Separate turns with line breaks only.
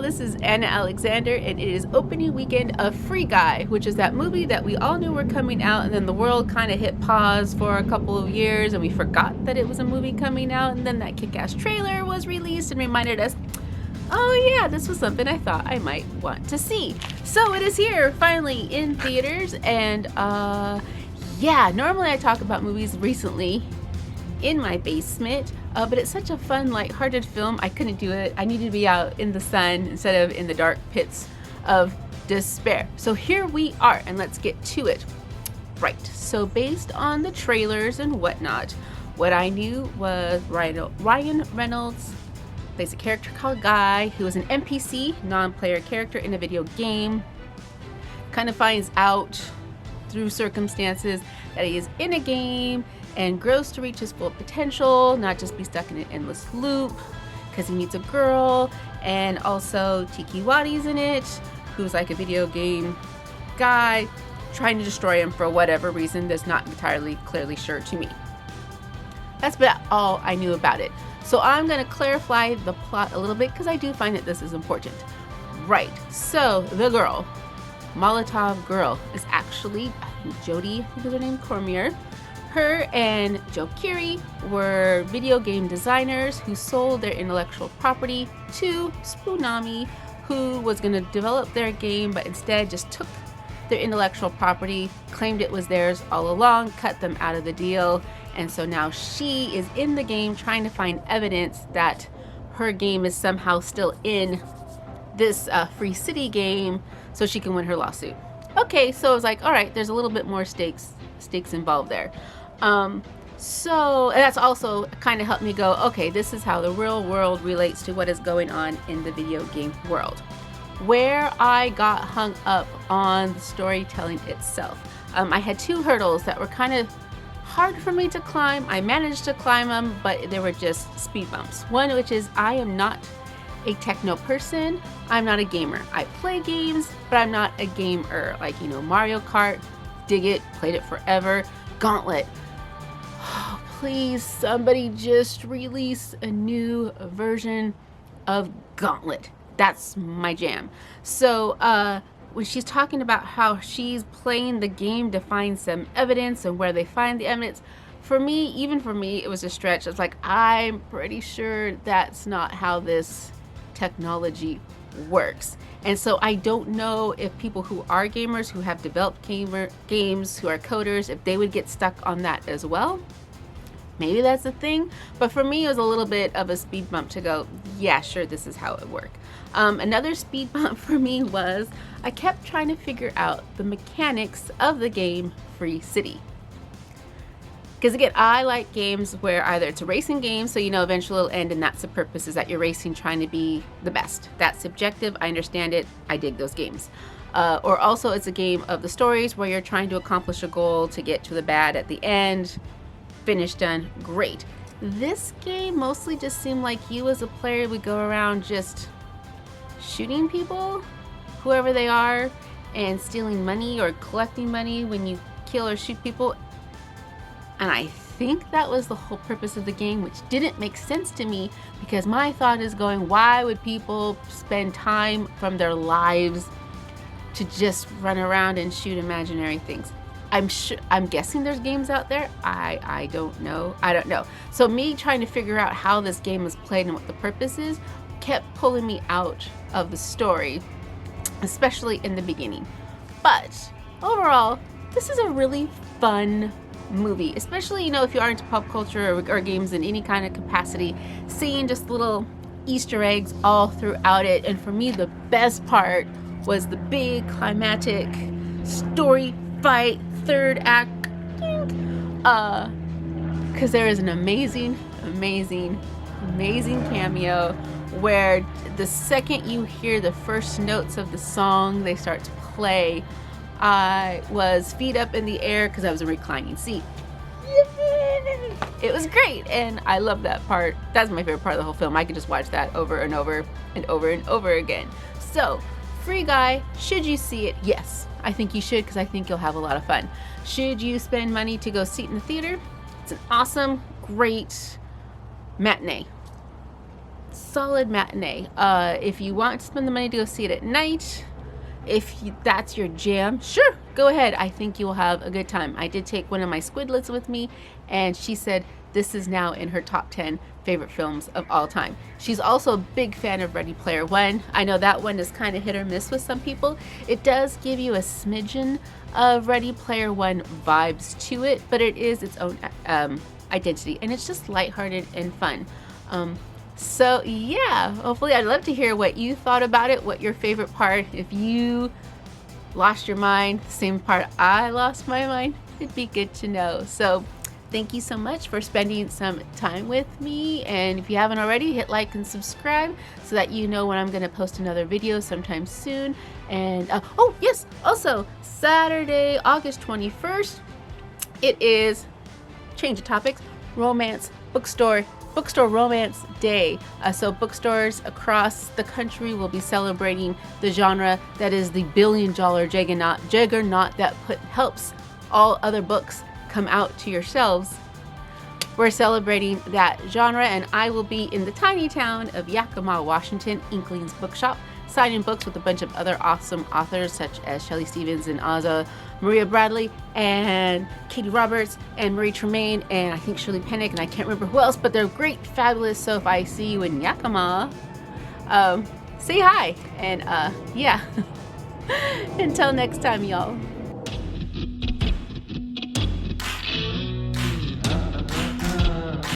this is Anna Alexander, and it is opening weekend of Free Guy, which is that movie that we all knew were coming out, and then the world kind of hit pause for a couple of years, and we forgot that it was a movie coming out, and then that kick-ass trailer was released and reminded us, oh yeah, this was something I thought I might want to see. So it is here, finally, in theaters, and yeah, normally I talk about movies recently in my basement, but it's such a fun, light-hearted film. I couldn't do it. I needed to be out in the sun instead of in the dark pits of despair. So here we are, and let's get to it. Right, so based on the trailers and whatnot, what I knew was Ryan Reynolds plays a character called Guy, who is an NPC, non-player character in a video game. Kind of finds out through circumstances that he is in a game and grows to reach his full potential, not just be stuck in an endless loop, because he meets a girl, and also Tiki Wadi's in it, who's like a video game guy trying to destroy him for whatever reason that's not entirely clearly sure to me. That's about all I knew about it. So I'm going to clarify the plot a little bit because I do find that this is important. Right, so the girl, Molotov Girl, is actually Jodie, I think is her name, Cormier. Her and Joe Keery were video game designers who sold their intellectual property to Spoonami, who was going to develop their game, but instead just took their intellectual property, claimed it was theirs all along, cut them out of the deal, and so now she is in the game trying to find evidence that her game is somehow still in this Free City game so she can win her lawsuit. Okay, so I was like, all right, there's a little bit more stakes involved there. So and that's also kind of helped me go, okay, this is how the real world relates to what is going on in the video game world. Where I got hung up on the storytelling itself, I had two hurdles that were kind of hard for me to climb. I managed to climb them, but they were just speed bumps. One, which is I am not a techno person. I'm not a gamer. I play games, but I'm not a gamer. Like, Mario Kart, dig it, played it forever. Gauntlet. Oh, please, somebody just release a new version of Gauntlet. That's my jam. So, when she's talking about how she's playing the game to find some evidence and where they find the evidence, even for me, it was a stretch. It's like, I'm pretty sure that's not how this technology works. And so I don't know if people who are gamers, who have developed games, who are coders, if they would get stuck on that as well. Maybe that's a thing. But for me, it was a little bit of a speed bump to go, yeah, sure, this is how it works. Another speed bump for me was I kept trying to figure out the mechanics of the game Free City. Because again, I like games where either it's a racing game, so eventually it'll end, and that's the purpose, is that you're racing trying to be the best. That's subjective. I understand it. I dig those games. Or also it's a game of the stories where you're trying to accomplish a goal to get to the bad at the end. Finish, done, great. This game mostly just seemed like you as a player would go around just shooting people, whoever they are, and stealing money or collecting money when you kill or shoot people. And I think that was the whole purpose of the game, which didn't make sense to me, because my thought is going, why would people spend time from their lives to just run around and shoot imaginary things? I'm guessing there's games out there. I don't know. So me trying to figure out how this game is played and what the purpose is kept pulling me out of the story, especially in the beginning. But overall, this is a really fun movie, especially if you are into pop culture or games in any kind of capacity, seeing just little Easter eggs all throughout it. And for me, the best part was the big climatic story fight, third act, because there is an amazing cameo where the second you hear the first notes of the song they start to play, I was feet up in the air because I was in a reclining seat. It was great, and I love that part. That's my favorite part of the whole film. I could just watch that over and over and over and over again. So, Free Guy, should you see it? Yes, I think you should, because I think you'll have a lot of fun. Should you spend money to go see it in the theater? It's an awesome, great matinee. solid matinee. If you want to spend the money to go see it at night, that's your jam, sure, go ahead. I think you will have a good time. I did take one of my squidlets with me, and she said this is now in her top 10 favorite films of all time. She's also a big fan of Ready Player One. I know that one is kind of hit or miss with some people. It does give you a smidgen of Ready Player One vibes to it, but it is its own identity, and it's just lighthearted and fun. So yeah, hopefully, I'd love to hear what you thought about it, what your favorite part, if you lost your mind, the same part I lost my mind, it'd be good to know. So thank you so much for spending some time with me, and if you haven't already, hit like and subscribe so that you know when I'm going to post another video sometime soon. And oh yes, also Saturday, August 21st, it is, change of topics, romance bookstore Romance Day. So bookstores across the country will be celebrating the genre that is the billion-dollar juggernaut that helps all other books come out to your shelves. We're celebrating that genre, and I will be in the tiny town of Yakima, Washington, Inklings Bookshop, signing books with a bunch of other awesome authors such as Shelley Stevens and Maria Bradley and Katie Roberts and Marie Tremaine and I think Shirley Pennick, and I can't remember who else, but they're great, fabulous. So if I see you in Yakima, say hi. And yeah, until next time, y'all.